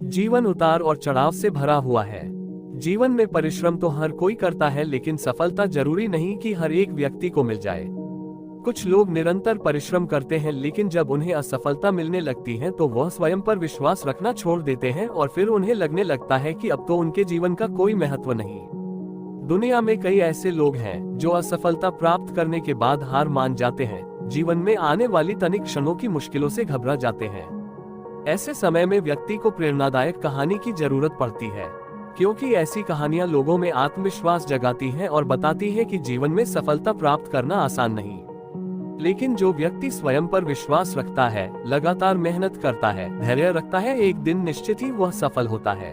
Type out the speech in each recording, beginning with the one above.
जीवन उतार और चढ़ाव से भरा हुआ है। जीवन में परिश्रम तो हर कोई करता है, लेकिन सफलता जरूरी नहीं कि हर एक व्यक्ति को मिल जाए। कुछ लोग निरंतर परिश्रम करते हैं, लेकिन जब उन्हें असफलता मिलने लगती है तो वह स्वयं पर विश्वास रखना छोड़ देते हैं और फिर उन्हें लगने लगता है कि अब तो उनके जीवन का कोई महत्व नहीं। दुनिया में कई ऐसे लोग हैं जो असफलता प्राप्त करने के बाद हार मान जाते हैं, जीवन में आने वाली तनिक क्षणों की मुश्किलों से घबरा जाते हैं। ऐसे समय में व्यक्ति को प्रेरणादायक कहानी की जरूरत पड़ती है, क्योंकि ऐसी कहानियां लोगों में आत्मविश्वास जगाती हैं और बताती हैं कि जीवन में सफलता प्राप्त करना आसान नहीं, लेकिन जो व्यक्ति स्वयं पर विश्वास रखता है, लगातार मेहनत करता है, धैर्य रखता है, एक दिन निश्चित ही वह सफल होता है।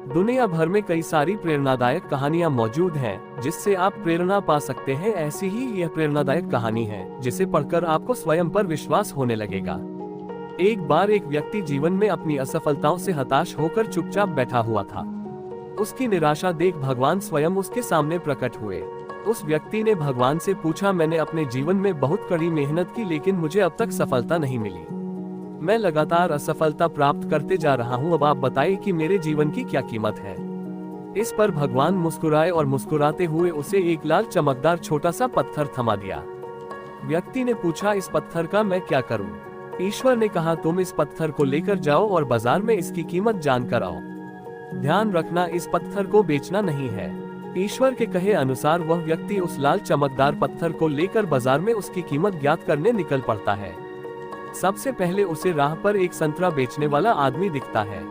दुनिया भर में कई सारी प्रेरणादायक कहानियां मौजूद हैं, जिससे आप प्रेरणा पा सकते हैं। ऐसी ही यह प्रेरणादायक कहानी है, जिसे पढ़कर आपको स्वयं पर विश्वास होने लगेगा। एक बार एक व्यक्ति जीवन में अपनी असफलताओं से हताश होकर चुपचाप बैठा हुआ था। उसकी निराशा देख भगवान स्वयं उसके सामने प्रकट हुए। उस व्यक्ति ने भगवान से पूछा, मैंने अपने जीवन में बहुत कड़ी मेहनत की, लेकिन मुझे अब तक सफलता नहीं मिली। मैं लगातार असफलता प्राप्त करते जा रहा हूँ। अब आप बताइए कि मेरे जीवन की क्या कीमत है। इस पर भगवान मुस्कुराए और मुस्कुराते हुए उसे एक लाल चमकदार छोटा सा पत्थर थमा दिया। व्यक्ति ने पूछा, इस पत्थर का मैं क्या करूँ? ईश्वर ने कहा, तुम इस पत्थर को लेकर जाओ और बाजार में इसकी कीमत जानकर आओ। ध्यान रखना, इस पत्थर को बेचना नहीं है। ईश्वर के कहे अनुसार वह व्यक्ति उस लाल चमकदार पत्थर को लेकर बाजार में उसकी कीमत ज्ञात करने निकल पड़ता है। सबसे पहले उसे राह पर एक संतरा बेचने वाला आदमी दिखता है।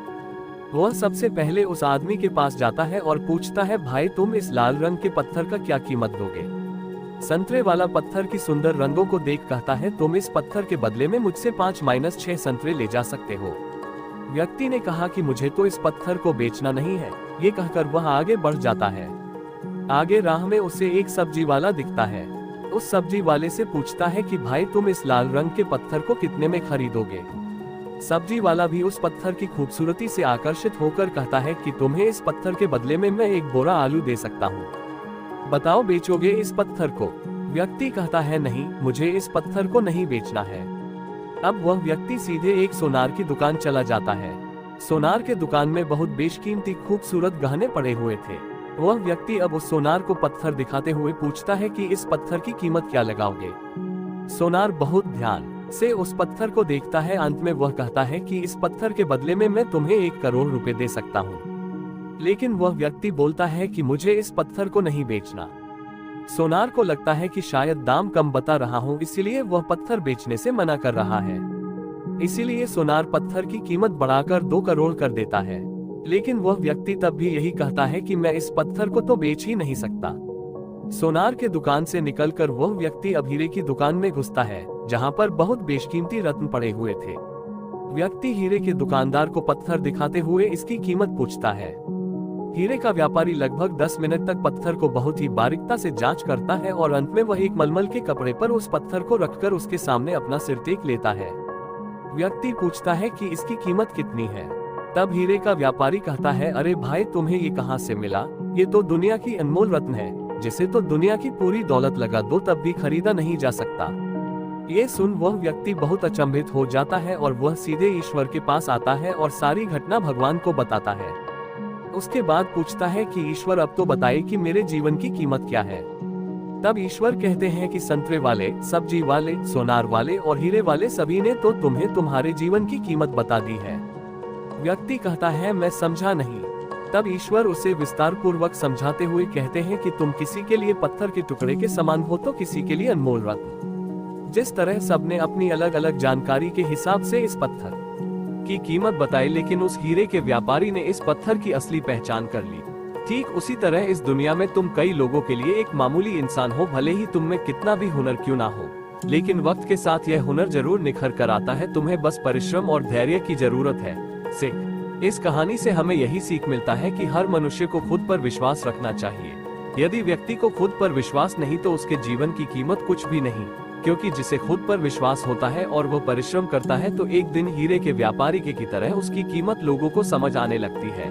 वह सबसे पहले उस आदमी के पास जाता है और पूछता है, भाई तुम इस लाल रंग के पत्थर का क्या कीमत दोगे? संतरे वाला पत्थर की सुंदर रंगों को देख कहता है, तुम इस पत्थर के बदले में मुझसे 5-6 संतरे ले जा सकते हो। व्यक्ति ने कहा कि मुझे तो इस पत्थर को बेचना नहीं है। ये कहकर वह आगे बढ़ जाता है। आगे राह में उसे एक सब्जी वाला दिखता है। उस सब्जी वाले से पूछता है कि भाई तुम इस लाल रंग के पत्थर को कितने में खरीदोगे? सब्जी वाला भी उस पत्थर की खूबसूरती से आकर्षित होकर कहता है कि तुम्हें इस पत्थर के बदले में मैं एक बोरा आलू दे सकता हूँ। बताओ, बेचोगे इस पत्थर को? व्यक्ति कहता है, नहीं, मुझे इस पत्थर को नहीं बेचना है। अब वह व्यक्ति सीधे एक सोनार की दुकान चला जाता है। सोनार के दुकान में बहुत बेशकीमती खूबसूरत गहने पड़े हुए थे। वह व्यक्ति अब उस सोनार को पत्थर दिखाते हुए पूछता है कि इस पत्थर की कीमत क्या लगाओगे? सोनार बहुत ध्यान से उस पत्थर को देखता है। अंत में वह कहता है कि इस पत्थर के बदले में मैं तुम्हें 1 करोड़ रुपए दे सकता हूँ। लेकिन वह व्यक्ति बोलता है कि मुझे इस पत्थर को नहीं बेचना। सोनार को लगता है कि शायद दाम कम बता रहा हूँ, इसीलिए वह पत्थर बेचने से मना कर रहा है। इसीलिए सोनार पत्थर की कीमत बढ़ाकर 2 करोड़ कर देता है। लेकिन वह व्यक्ति तब भी यही कहता है कि मैं इस पत्थर को तो बेच ही नहीं सकता। सोनार के दुकान से निकलकर वह व्यक्ति अब हीरे की दुकान में घुसता है, जहां पर बहुत बेशकीमती रत्न पड़े हुए थे। व्यक्ति हीरे के दुकानदार को पत्थर दिखाते हुए इसकी कीमत पूछता है। हीरे का व्यापारी लगभग 10 मिनट तक पत्थर को बहुत ही बारीकता से जांच करता है और अंत में वह एक मलमल के कपड़े पर उस पत्थर को रखकर उसके सामने अपना सिर टेक लेता है। व्यक्ति पूछता है कि इसकी कीमत कितनी है? तब हीरे का व्यापारी कहता है, अरे भाई, तुम्हें ये कहां से मिला? ये तो दुनिया की अनमोल रत्न है, जिसे तो दुनिया की पूरी दौलत लगा दो तब भी खरीदा नहीं जा सकता। ये सुन वह व्यक्ति बहुत अचंभित हो जाता है और वह सीधे ईश्वर के पास आता है और सारी घटना भगवान को बताता है। उसके बाद पूछता है कि ईश्वर, अब तो बताइए कि मेरे जीवन की कीमत क्या है? तब ईश्वर कहते हैं कि संतरे वाले, सब्जी वाले, सोनार वाले और हीरे वाले सभी ने तो तुम्हें तुम्हारे जीवन की कीमत बता दी है। व्यक्ति कहता है, मैं समझा नहीं। तब ईश्वर उसे विस्तार पूर्वक समझाते हुए कहते हैं कि तुम किसी के लिए पत्थर के टुकड़े के समान हो तो किसी के लिए अनमोल रत्न। जिस तरह सबने अपनी अलग अलग जानकारी के हिसाब से इस पत्थर की कीमत बताई, लेकिन उस हीरे के व्यापारी ने इस पत्थर की असली पहचान कर ली। ठीक उसी तरह इस दुनिया में तुम कई लोगों के लिए एक मामूली इंसान हो, भले ही तुम में कितना भी हुनर क्यों ना हो, लेकिन वक्त के साथ यह हुनर जरूर निखर कर आता है। तुम्हें बस परिश्रम और धैर्य की जरूरत है। सीख, इस कहानी से हमें यही सीख मिलता है कि हर मनुष्य को खुद पर विश्वास रखना चाहिए। यदि व्यक्ति को खुद पर विश्वास नहीं तो उसके जीवन की कीमत कुछ भी नहीं, क्योंकि जिसे खुद पर विश्वास होता है और वो परिश्रम करता है तो एक दिन हीरे के व्यापारी की तरह उसकी कीमत लोगों को समझ आने लगती है।